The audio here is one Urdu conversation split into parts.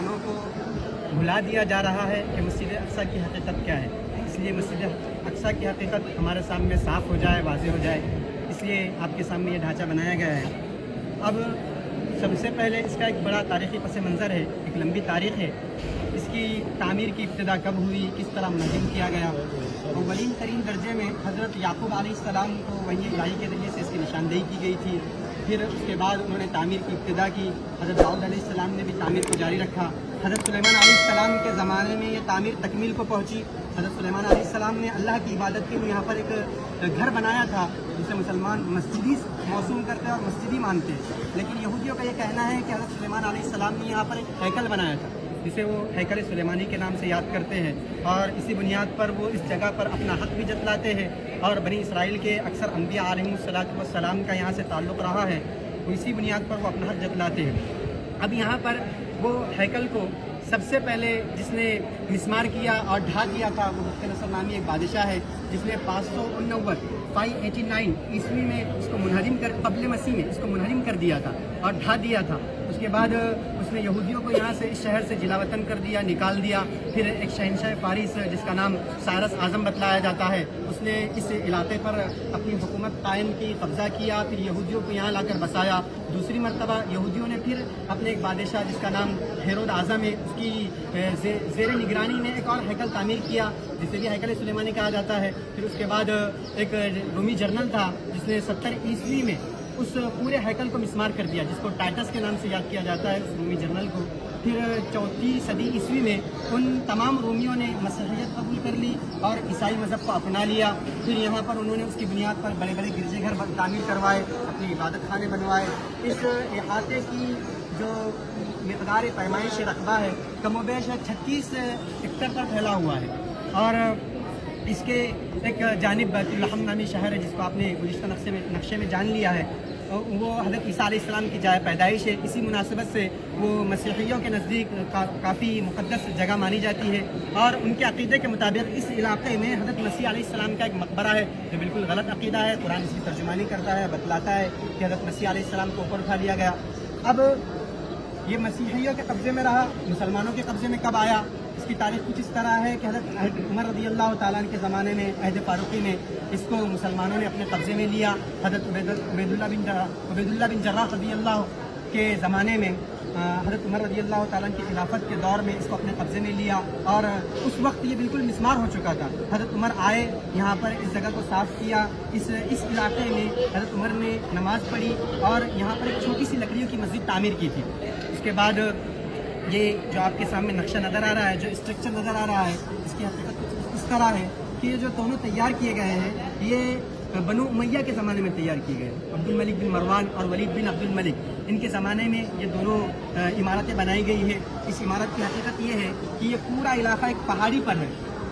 مسلمانوں کو بھلا دیا جا رہا ہے کہ مسجد اقصیٰ کی حقیقت کیا ہے. اس لیے مسجد اقصیٰ کی حقیقت ہمارے سامنے صاف ہو جائے, واضح ہو جائے, اس لیے آپ کے سامنے یہ ڈھانچہ بنایا گیا ہے. اب سب سے پہلے اس کا ایک بڑا تاریخی پس منظر ہے, ایک لمبی تاریخ ہے. اس کی تعمیر کی ابتدا کب ہوئی, کس طرح منظم کیا گیا. اولین ترین درجے میں حضرت یعقوب علیہ السلام کو وحی الہی کے ذریعے سے اس کی نشاندہی کی گئی تھی. پھر اس کے بعد انہوں نے تعمیر کی ابتدا کی. حضرت داؤد علیہ السلام نے بھی تعمیر کو جاری رکھا. حضرت سلیمان علیہ السلام کے زمانے میں یہ تعمیر تکمیل کو پہنچی. حضرت سلیمان علیہ السلام نے اللہ کی عبادت کے لیے یہاں پر ایک گھر بنایا تھا جسے مسلمان مسجدی موسوم کرتے اور مسجدی مانتے ہیں. لیکن یہودیوں کا یہ کہنا ہے کہ حضرت سلیمان علیہ السلام نے یہاں پر ایک ہیکل بنایا تھا جسے وہ ہیکل سلیمانی کے نام سے یاد کرتے ہیں, اور اسی بنیاد پر وہ اس جگہ پر اپنا حق بھی جتلاتے ہیں. اور بنی اسرائیل کے اکثر انبیاء علیہم السلام کا یہاں سے تعلق رہا ہے, تو اسی بنیاد پر وہ اپنا حق جتلاتے ہیں. اب یہاں پر وہ ہیکل کو سب سے پہلے جس نے مسمار کیا اور ڈھا دیا تھا وہ بخت نصر نامی ایک بادشاہ ہے جس نے 589 عیسوی میں اس کو منہدم کر قبل مسیح میں اس کو منہدم کر دیا تھا اور ڈھا دیا تھا. اس کے بعد اس نے یہودیوں کو یہاں سے اس شہر سے جلا وطن کر دیا, نکال دیا. پھر ایک شہنشاہ فارس جس کا نام سائرس اعظم بتلایا جاتا ہے, اس نے اس علاقے پر اپنی حکومت قائم کی, قبضہ کیا. پھر یہودیوں کو یہاں لا کر بسایا. دوسری مرتبہ یہودیوں نے پھر اپنے ایک بادشاہ جس کا نام ہیرود اعظم ہے اس کی زیر نگرانی میں ایک اور ہیکل تعمیر کیا جسے بھی ہیکل سلیمانی کہا جاتا ہے. پھر اس کے بعد ایک رومی جنرل تھا جس نے 70 عیسوی میں اس پورے ہیکل کو مسمار کر دیا جس کو ٹائٹس کے نام سے یاد کیا جاتا ہے, اس رومی جنرل کو. پھر 4 صدی عیسوی میں ان تمام رومیوں نے مسیحیت قبول کر لی اور عیسائی مذہب کو اپنا لیا. پھر یہاں پر انہوں نے اس کی بنیاد پر بڑے بڑے گرجے گھر تعمیر کروائے, اپنی عبادت خانے بنوائے. اس احاطے کی جو مقدار پیمائش رقبہ ہے کم و بیش 36 ہیکٹر پر پھیلا ہوا ہے. اور اس کے ایک جانب بیت الحم نامی شہر ہے جس کو آپ نے گزشتہ نقشے میں جان لیا ہے, وہ حضرت عیسیٰ علیہ السلام کی جائے پیدائش ہے. اسی مناسبت سے وہ مسیحیوں کے نزدیک کافی مقدس جگہ مانی جاتی ہے, اور ان کے عقیدے کے مطابق اس علاقے میں حضرت مسیح علیہ السلام کا ایک مقبرہ ہے جو بالکل غلط عقیدہ ہے. قرآن اس کی ترجمانی کرتا ہے, بتلاتا ہے کہ حضرت مسیح علیہ السلام کو اوپر اٹھا لیا گیا. اب یہ مسیحیوں کے قبضے میں رہا, مسلمانوں کے قبضے میں کب آیا, اس کی تاریخ کچھ اس طرح ہے کہ حضرت عمر رضی اللہ تعالیٰ عنہ کے زمانے میں عہد فاروقی میں اس کو مسلمانوں نے اپنے قبضے میں لیا. حضرت عبید اللہ بن جراح رضی اللہ کے زمانے میں حضرت عمر رضی اللہ تعالیٰ عنہ کی خلافت کے دور میں اس کو اپنے قبضے میں لیا, اور اس وقت یہ بالکل مسمار ہو چکا تھا. حضرت عمر آئے, یہاں پر اس جگہ کو صاف کیا. اس علاقے میں حضرت عمر نے نماز پڑھی اور یہاں پر ایک چھوٹی سی لکڑیوں کی مسجد تعمیر کی تھی. اس کے بعد یہ جو آپ کے سامنے نقشہ نظر آ رہا ہے, جو اسٹرکچر نظر آ رہا ہے, اس کی حقیقت اس طرح ہے کہ یہ جو دونوں تیار کیے گئے ہیں یہ بنو امیہ کے زمانے میں تیار کیے گئے. عبد الملک بن مروان اور ولید بن عبد الملک, ان کے زمانے میں یہ دونوں عمارتیں بنائی گئی ہیں. اس عمارت کی حقیقت یہ ہے کہ یہ پورا علاقہ ایک پہاڑی پر ہے,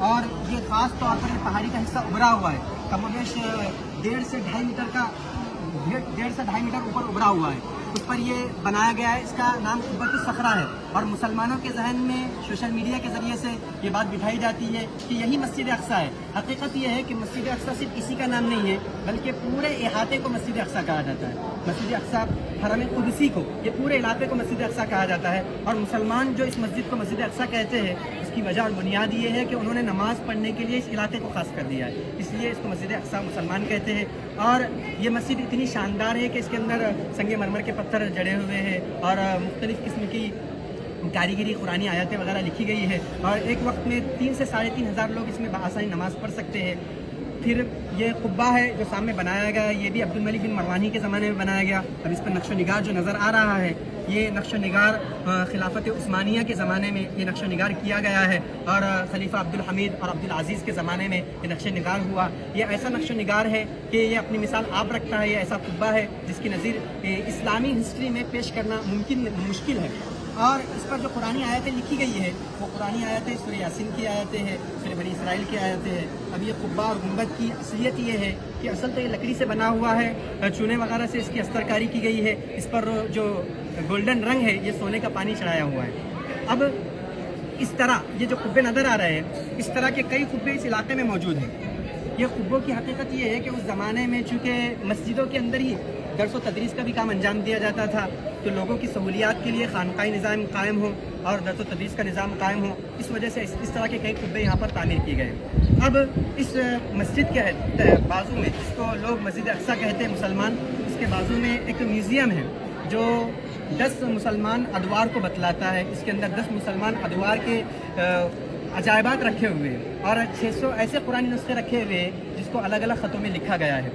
اور یہ خاص طور پر پہاڑی کا حصہ ابھرا ہوا ہے. کم و بیش 1.5 سے 2.5 میٹر اوپر ابھرا ہوا ہے. اس پر یہ بنایا گیا ہے. اس کا نام قبۃ الصخرہ ہے, اور مسلمانوں کے ذہن میں سوشل میڈیا کے ذریعے سے یہ بات بٹھائی جاتی ہے کہ یہی مسجد اقصیٰ ہے. حقیقت یہ ہے کہ مسجد اقصیٰ صرف اسی کا نام نہیں ہے بلکہ پورے احاطے کو مسجد اقصیٰ کہا جاتا ہے. مسجد اقصیٰ حرم قدسی کو, یہ پورے علاقے کو مسجد اقصیٰ کہا جاتا ہے. اور مسلمان جو اس مسجد کو مسجد اقصیٰ کہتے ہیں اس کی وجہ اور بنیاد یہ ہے کہ انہوں نے نماز پڑھنے کے لیے اس علاقے کو خاص کر دیا ہے, اس لیے اس کو مسجد اقصیٰ مسلمان کہتے ہیں. اور یہ مسجد اتنی شاندار ہے کہ اس کے اندر سنگ مرمر کے پتھر جڑے ہوئے ہیں اور مختلف قسم کی کاریگری قرآنی آیاتیں وغیرہ لکھی گئی ہے, اور ایک وقت میں 3 سے 3,500 لوگ اس میں بآسانی نماز پڑھ سکتے ہیں. پھر یہ قبہ ہے جو سامنے بنایا گیا ہے, یہ بھی عبد الملک بن مروانی کے زمانے میں بنایا گیا. اب اس پر نقش و نگار جو نظر آ رہا ہے یہ نقش و نگار خلافت عثمانیہ کے زمانے میں یہ نقش و نگار کیا گیا ہے, اور خلیفہ عبد الحمید اور عبد العزیز کے زمانے میں یہ نقش و نگار ہوا. یہ ایسا نقش و نگار ہے کہ یہ اپنی مثال آپ رکھتا ہے. یہ ایسا قبہ ہے جس کی نظیر اسلامی ہسٹری میں پیش کرنا مشکل ہے. اور اس پر جو قرآنی آیتیں لکھی گئی ہے وہ قرآنی آیتیں سورہ یاسین کی آیتیں ہیں, سورہ بنی اسرائیل کی آیتیں ہیں. اب یہ قبہ اور گنبد کی اصلیت یہ ہے کہ اصل تو یہ لکڑی سے بنا ہوا ہے, چونے وغیرہ سے اس کی استر کاری کی گئی ہے. اس پر جو گولڈن رنگ ہے یہ سونے کا پانی چڑھایا ہوا ہے. اب اس طرح یہ جو قبے نظر آ رہے ہیں اس طرح کے کئی قبے اس علاقے میں موجود ہیں. یہ قبوں کی حقیقت یہ ہے کہ اس زمانے میں چونکہ مسجدوں کے اندر ہی درس و تدریس کا بھی کام انجام دیا جاتا تھا, تو لوگوں کی سہولیات کے لیے خانقاہی نظام قائم ہو اور درس و تدریس کا نظام قائم ہو، اس وجہ سے اس طرح کے کئی قبے یہاں پر تعمیر کیے گئے۔ اب اس مسجد کے بازو میں، جس کو لوگ مسجد اقصیٰ کہتے ہیں مسلمان، اس کے بازو میں ایک میوزیم ہے جو 10 مسلمان ادوار کو بتلاتا ہے۔ اس کے اندر 10 مسلمان ادوار کے عجائبات رکھے ہوئے ہیں اور 600 ایسے قرآن نسخے رکھے ہوئے ہیں جس کو الگ الگ خطوں میں لکھا گیا ہے۔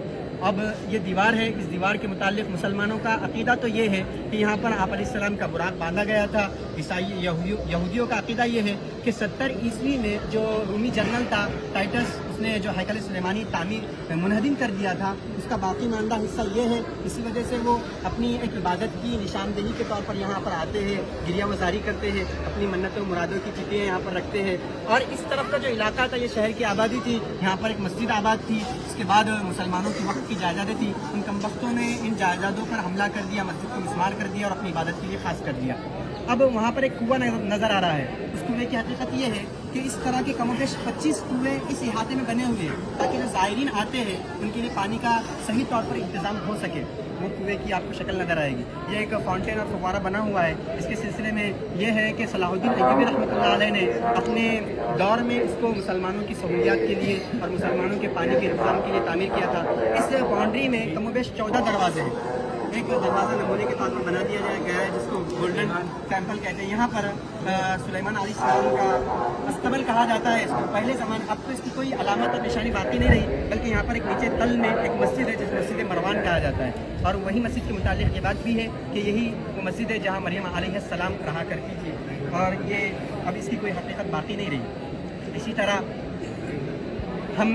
اب یہ دیوار ہے، اس دیوار کے متعلق مسلمانوں کا عقیدہ تو یہ ہے کہ یہاں پر آپ علیہ السلام کا براق باندھا گیا تھا۔ عیسائی یہودیوں کا عقیدہ یہ ہے کہ 70 عیسوی میں جو رومی جنرل تھا ٹائٹس، اس نے جو ہیکل سلیمانی تعمیر منہدم کر دیا تھا، اس کا باقی ماندہ حصہ یہ ہے۔ اسی وجہ سے وہ اپنی ایک عبادت کی نشاندہی کے طور پر یہاں پر آتے ہیں، گریہ وزاری کرتے ہیں، اپنی منتوں مرادوں کی چٹیاں یہاں پر رکھتے ہیں۔ اور اس طرف کا جو علاقہ تھا، یہ شہر کی آبادی تھی، یہاں پر ایک مسجد آباد تھی۔ اس کے بعد مسلمانوں کی وقت کی جائیدادیں تھیں، ان کم بختوں نے ان جائیدادوں پر حملہ کر دیا، مسجد کو مسمار کر دیا اور اپنی عبادت کے لیے خاص کر دیا۔ اب وہاں پر ایک کنواں نظر آ رہا ہے۔ اس کنویں کی حقیقت یہ ہے کہ اس طرح کے کم و بیش 25 کنویں اس احاطے میں بنے ہوئے ہیں تاکہ جو زائرین آتے ہیں ان کے لیے پانی کا صحیح طور پر انتظام ہو سکے۔ وہ کنویں کی آپ کو شکل نظر آئے گی، یہ ایک فاؤنٹین اور فوارہ بنا ہوا ہے۔ اس کے سلسلے میں یہ ہے کہ صلاح الدین ایوبی رحمۃ اللہ علیہ نے اپنے دور میں اس کو مسلمانوں کی سہولیات کے لیے اور مسلمانوں کے پانی کے انتظام کے لیے تعمیر کیا تھا۔ اس باؤنڈری میں کم و بیش 14 دروازے ہیں۔ ایک دروازہ نمونے کے طور پر بنا دیا گیا ہے جس کو گولڈن ٹیمپل کہتے ہیں۔ یہاں پر سلیمان علیہ السلام کا استبل کہا جاتا ہے اس کو۔ پہلے زمانے، اب تو اس کی کوئی علامت اور نشانی باقی نہیں رہی، بلکہ یہاں پر ایک نیچے تل میں ایک مسجد ہے جس مسجد مروان کہا جاتا ہے، اور وہی مسجد کے متعلق یہ بات بھی ہے کہ یہی وہ مسجد ہے جہاں مریم علیہ السلام رہا کرتی تھی، اور یہ اب اس کی کوئی حقیقت باقی نہیں رہی۔ اسی طرح ہم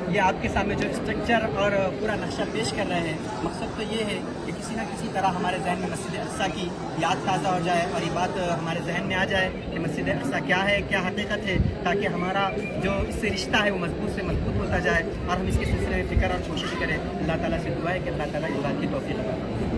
یہ آپ کے سامنے جو اسٹرکچر اور پورا نقشہ پیش کر رہے ہیں، مقصد تو یہ ہے کہ کسی نہ کسی طرح ہمارے ذہن میں مسجد اقصیٰ کی یاد تازہ ہو جائے اور یہ بات ہمارے ذہن میں آ جائے کہ مسجد اقصیٰ کیا ہے، کیا حقیقت ہے، تاکہ ہمارا جو اس سے رشتہ ہے وہ مضبوط سے مضبوط ہوتا جائے اور ہم اس کے سلسلے میں فکر اور کوشش کریں۔ اللہ تعالیٰ سے دعا ہے کہ اللہ تعالیٰ اس بات کی توفیق عطا فرمائے۔